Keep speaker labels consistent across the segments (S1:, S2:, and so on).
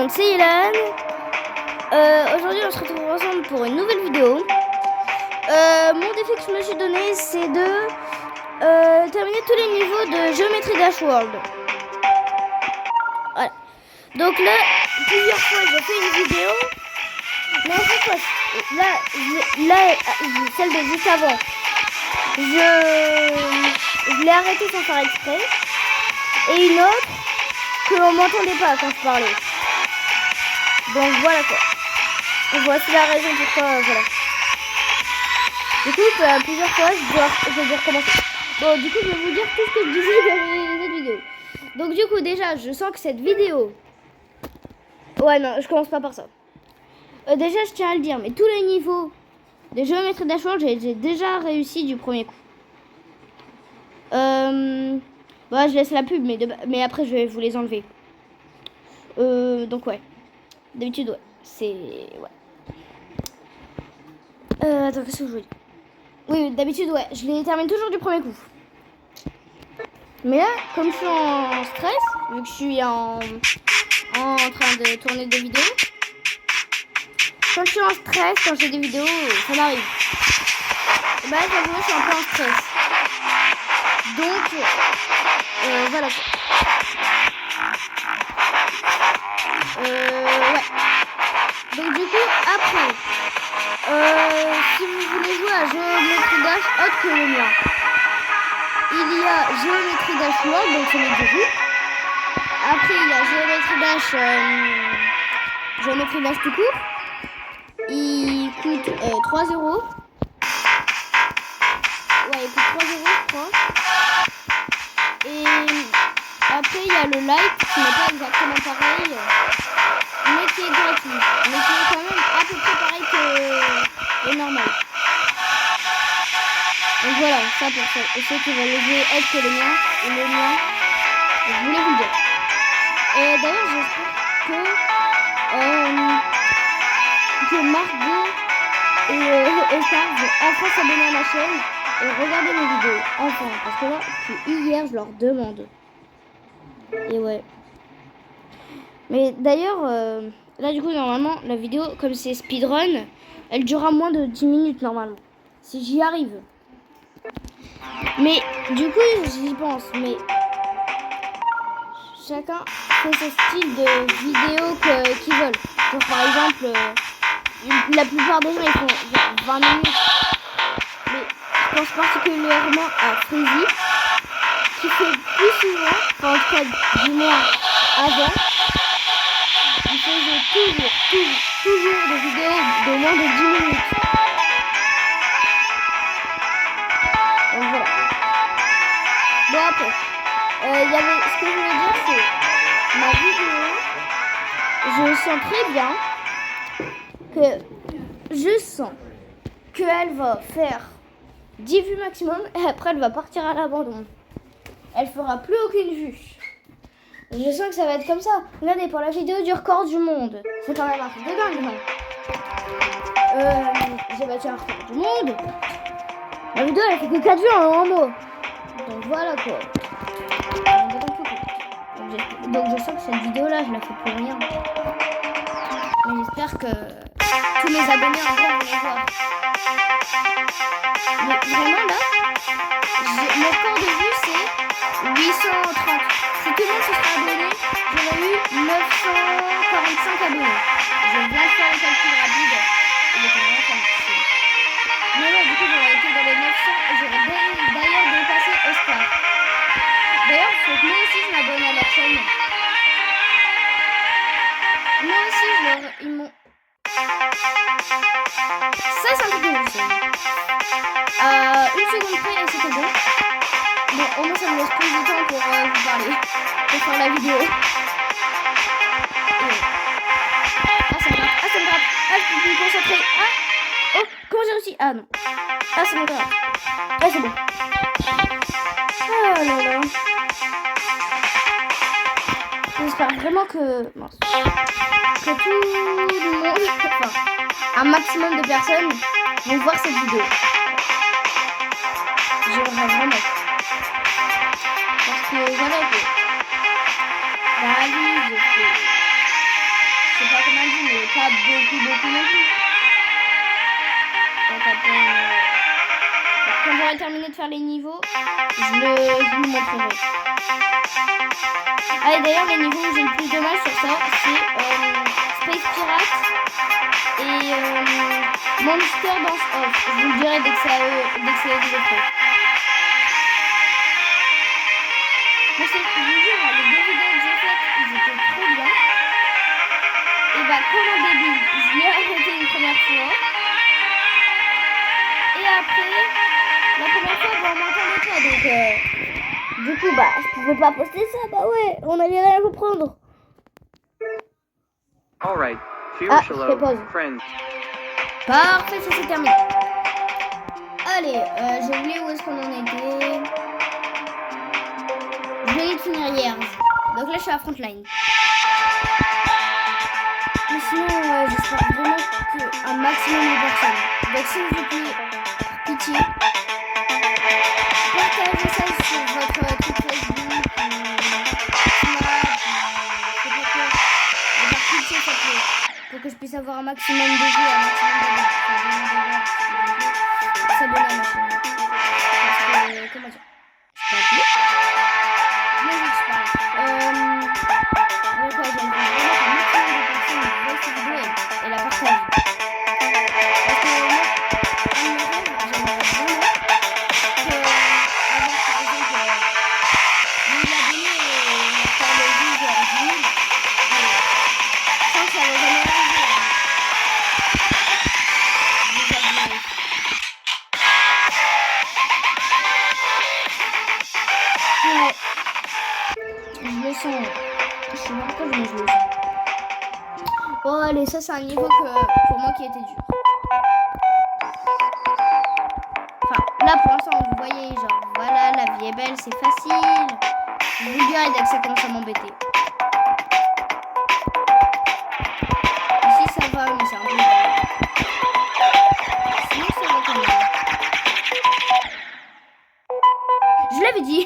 S1: monde, c'est Ilan. Aujourd'hui on se retrouve ensemble pour une nouvelle vidéo. Mon défi que je me suis donné, c'est de terminer tous les niveaux de Geometry Dash World. Voilà. Donc là, plusieurs fois j'ai fait une vidéo. Mais en fait, là, celle de juste avant, je l'ai arrêtée sans faire exprès. Et une autre que on m'entendait pas quand je parlais. Donc voilà quoi. Voici la raison pourquoi voilà. Du coup plusieurs fois je dois recommencer. Bon du coup je vais vous dire tout ce que je disais dans les autres vidéos. Donc du coup déjà je sens que cette vidéo. Ouais non je commence pas par ça. Déjà je tiens à le dire, mais tous les niveaux de Geometry Dash World j'ai déjà réussi du premier coup. Bah, je laisse la pub, mais après je vais vous les enlever. Donc ouais. D'habitude, ouais. C'est... Ouais. Attends, qu'est-ce que je veux dire? Oui, d'habitude, ouais. Je les termine toujours du premier coup. Mais là, comme je suis en stress, vu que je suis en train de tourner des vidéos, quand je suis en stress, quand j'ai des vidéos, ça m'arrive. Bah, j'avoue, je suis un peu en stress. Donc, voilà. Ouais. Donc du coup, après, si vous voulez jouer à Geometry Dash autre que le mien, il y a Geometry Dash World, donc c'est le début. Après, il y a Geometry Dash tout court. Il coûte 3 €. Ouais, il coûte 3 €, je crois. Et après, il y a le Lite, qui n'est pas exactement pareil, mais qui est gratuit. Mais qui est quand même à peu près pareil que le normal. Donc voilà, ça pour ça. Et ceux qui veulent le jouer autre que le mien, je voulais vous le dire. Et d'ailleurs, j'espère que Margot et Star vont enfin s'abonner à ma chaîne et regarder mes vidéos. Enfin, parce que là, depuis hier, je leur demande. Et ouais. Mais d'ailleurs, là du coup, normalement, la vidéo, comme c'est speedrun, elle durera moins de 10 minutes normalement. Si j'y arrive. Mais du coup, j'y pense. Mais chacun fait ce style de vidéo qu'ils veulent. Genre par exemple, la plupart des gens ils font genre 20 minutes. Mais je pense particulièrement à Freezy, qui fait plus souvent, enfin en tout cas du moins avant, il faisait toujours des vidéos de moins de 10 minutes. Donc voilà. Bon après, ce que je voulais dire c'est, ma vidéo, je sens très bien qu'elle va faire 10 vues maximum et après elle va partir à l'abandon. Elle fera plus aucune vue. Je sens que ça va être comme ça. Regardez, pour la vidéo du record du monde. C'est quand même un truc de dingue, non? J'ai battu un record du monde. La vidéo, elle fait que 4 vues en un mois. Donc voilà quoi. Donc je sens que cette vidéo-là, je la fais pour rien. Mais j'espère que tous mes abonnés en vrai vont les voir. Mais vraiment là, mon record de vues, c'est 830. Si tout le monde se serait abonné, j'aurais eu 945 abonnés. Je viens de faire le calcul rapide. Il était vraiment difficile. Mais ouais, du coup, j'aurais été dans les 900 et j'aurais d'ailleurs dépassé Oscar. D'ailleurs, il faut que moi aussi je m'abonne à leur chaîne. Moi aussi, ils m'ont... Ça, c'est un truc de ouf. Une seconde près et c'était bon. Bon, au moins ça me laisse plus de temps pour vous parler, pour faire la vidéo. Ah, ça me gratte, ah, ça me gratte. Ah, je peux plus me concentrer. Ah, oh, comment j'ai réussi? Ah, non. Ah, c'est bon, grave. Ah, c'est bon. Oh là là. J'espère vraiment que... Mince. Que tout le monde, enfin, un maximum de personnes vont voir cette vidéo. J'aimerais vraiment. Parce que voilà que... Bah oui, je fais... pas beaucoup non plus. Donc après, quand j'aurai terminé de faire les niveaux, je vous montrerai. Ah, et d'ailleurs, les niveaux où j'ai le plus de mal sur ça, c'est Space Pirate et Monster Dance Off. Je vous le dirai dès que c'est développé. Mais je vous jure, les 2 vidéos que j'ai faites, ils étaient trop bien. Et bah, comme un débile, je l'ai arrêté une première fois. Et après, la première fois, on m'entendait pas. Donc, du coup, bah, je pouvais pas poster ça. Bah ouais, on allait rien comprendre.
S2: Alright,
S1: Ah, je fais pause. Parfait, ça c'est terminé. Allez, j'ai oublié où est-ce qu'on en était. Je venais de finir hier. Donc là, je suis à Frontline. Mais sinon, j'espère vraiment qu'un maximum de personnes. Donc s'il vous plaît, pitié, partagez ça sur votre truc Facebook Snap, pitié, ça peut. Pour que je puisse avoir un maximum de vues, un maximum de s'abonner à ma chaîne. Parce que, comment dire, je peux appeler. Mais je sais pas. Donc ouais, j'aimerais vraiment qu'un maximum de personnes voient cette vidéo et la partagent. Parce que moi, un de mes rêves, j'aimerais vraiment que avoir par exemple 1000 abonnés et faire le vue vers 10 000. Je pense que ça va jamais arriver. Ouais. Je le sens. Je sais pas pourquoi je le sens. Bon allez, ça c'est un niveau que pour moi qui était dur. Enfin, là pour l'instant vous voyez, genre voilà, la vie est belle, c'est facile. Je vous le dirai dès que ça commence à m'embêter. Ici ça va, mais c'est un peu dur. Sinon ça va quand même. Je l'avais dit.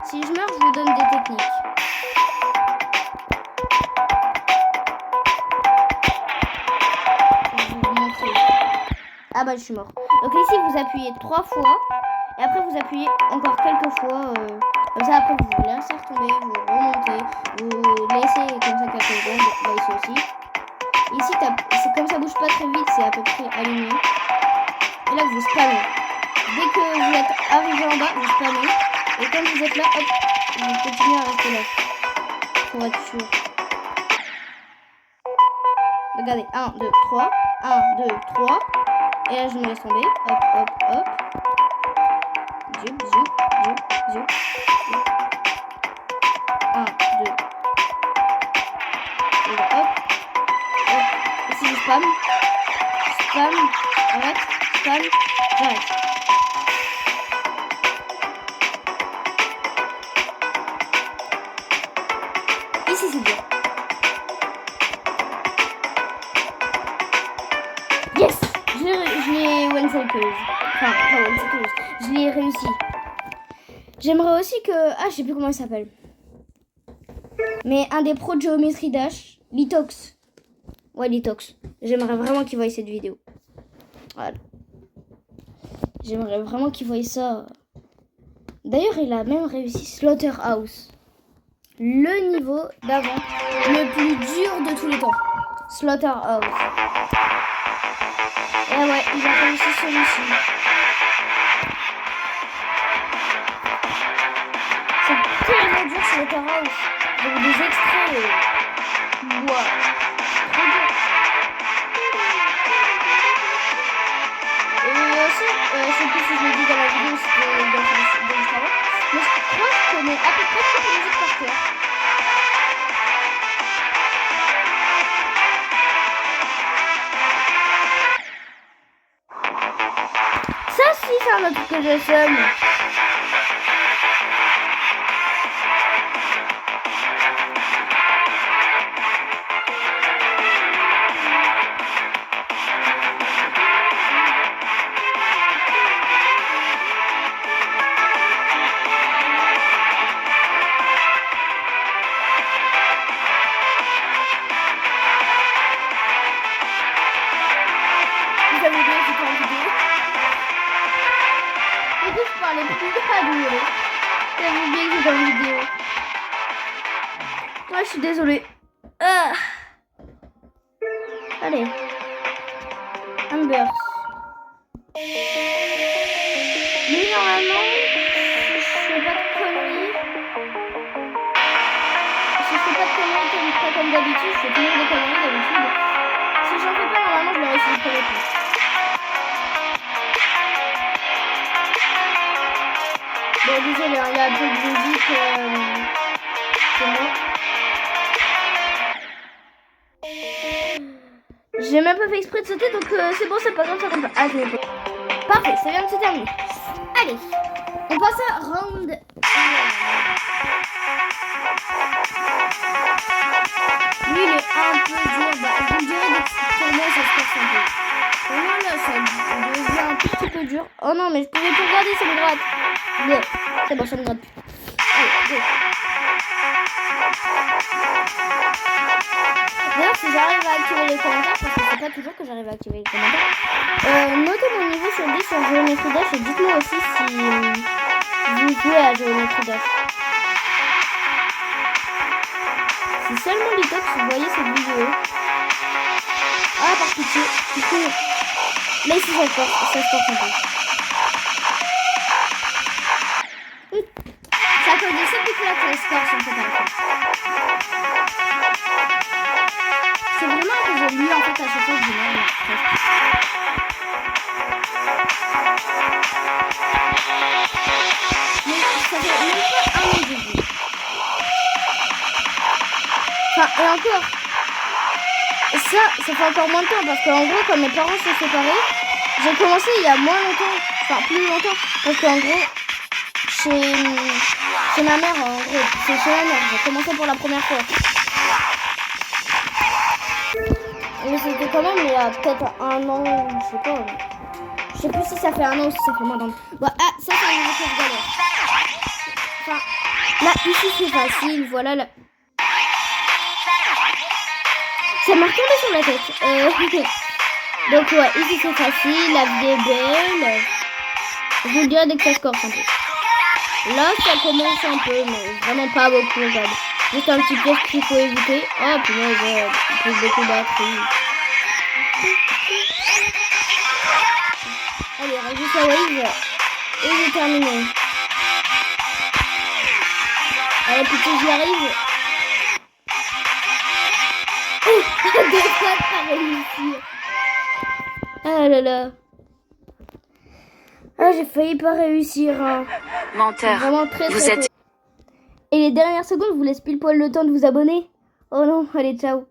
S1: Si je meurs, je vous donne des techniques. Je vais vous montrer. Ah bah je suis mort. Donc ici vous appuyez 3 fois. Et après vous appuyez encore quelques fois. Comme ça après vous laissez retomber, vous remontez. Vous laissez comme ça quelques secondes. Là ici aussi. Ici c'est comme ça bouge pas très vite, c'est à peu près aligné. Et là vous spammez. Dès que vous êtes arrivé en bas, vous spammez. Et quand vous êtes là, hop, vous continuez à rester là. Pour être sûr. Regardez, 1, 2, 3. 1, 2, 3. Et là, je me laisse tomber. Hop, hop, hop. Zoup, zoup, zoup, zoup, zoup. 1, 2. Et là, hop. Hop. Ici, je spam. Spam. Arrête. Spam. J'arrête. Ici, c'est dur. Yes! Je l'ai one cycle. Enfin, pas one cycle. Je l'ai réussi. J'aimerais aussi que... Ah, je sais plus comment il s'appelle. Mais un des pros de Geometry Dash, Litox. Ouais, Litox. J'aimerais vraiment qu'il voie cette vidéo. Voilà. J'aimerais vraiment qu'il voie ça. D'ailleurs, il a même réussi Slaughterhouse. Le niveau d'avant. Le plus dur de tous les temps. Slaughterhouse. Et ouais, il a réussi celui-ci. C'est tellement dur Slaughterhouse. Donc des extraits. Wow. Trop dur. Et aussi, je sais plus si je l'ai dit dans la vidéo, c'était dans juste avant. Mais je crois que je connais à peu près toutes les musiques par cœur. Ça si, c'est un autre que je somme. J'avais oublié que j'étais en vidéo. Ouais, je suis désolée. Ah. Allez. Amber. Lui, normalement, si je fais pas de conneries. Si je fais pas de conneries pas comme d'habitude, je fais toujours des conneries d'habitude. Si j'en fais pas, normalement, je le réussis le premier coup. Bon, désolé, hein, il y a un peu de musique. C'est moi. J'ai même pas fait exprès de sauter, donc c'est bon, c'est pas grave, ça compte pas. Ah, je l'ai pas. Parfait, ça vient de se terminer. Allez, on passe à round. Lui, il est un peu dur. Bah, vous me direz pour moi, ça se passe un peu. Pour moi, là, ça devient un tout petit peu dur. Oh non, mais je pouvais plus regarder, ça me gratte. Bon, c'est bon, ça me gratte plus. Allez, go. D'ailleurs, si j'arrive à activer les commentaires, parce que c'est pas toujours que j'arrive à activer les commentaires, notez mon niveau sur 10 sur Geometry Dash et dites-moi aussi si vous jouez à Geometry Dash. Si seulement les tops vous voyez cette vidéo. Ah, par pitié, mais si ça se porte un peu. Ça cause de ça que les scores sont faits à la fin. C'est vraiment que j'ai lu en fait à chaque fois que je l'ai. Mais ça fait même pas un an de jeu. Enfin, et encore, ça fait encore moins de temps parce qu'en gros, quand mes parents sont séparés, j'ai commencé il y a moins longtemps, enfin plus longtemps, parce qu'en gros, chez ma mère, en gros, c'est chez ma mère, j'ai commencé pour la première fois. Mais c'était quand même il y a peut-être un an, je sais pas. Je sais plus si ça fait un an ou si ça fait moins d'un an. Bon, ah, ça c'est un niveau que je galère. Enfin, là, ici c'est facile, voilà là. Ça m'a retombé sur la tête. Donc ouais, ici c'est facile, la vie est belle. Je vous le dirai dès que ça se corse un peu. Là, ça commence un peu, mais vraiment pas beaucoup, regarde. Juste un petit piège qu'il faut éviter. Oh, punaise, il faut beaucoup de batterie. Allez, rajoute la wave. Et j'ai terminé. Allez, petit, j'y arrive. Oh, deux fois pas réussi. Ah là là. Ah, j'ai failli pas réussir. Hein.
S2: Menteur.
S1: Vraiment très
S2: Vous êtes...
S1: Et les dernières secondes vous laissent pile poil le temps de vous abonner. Oh non, allez, ciao.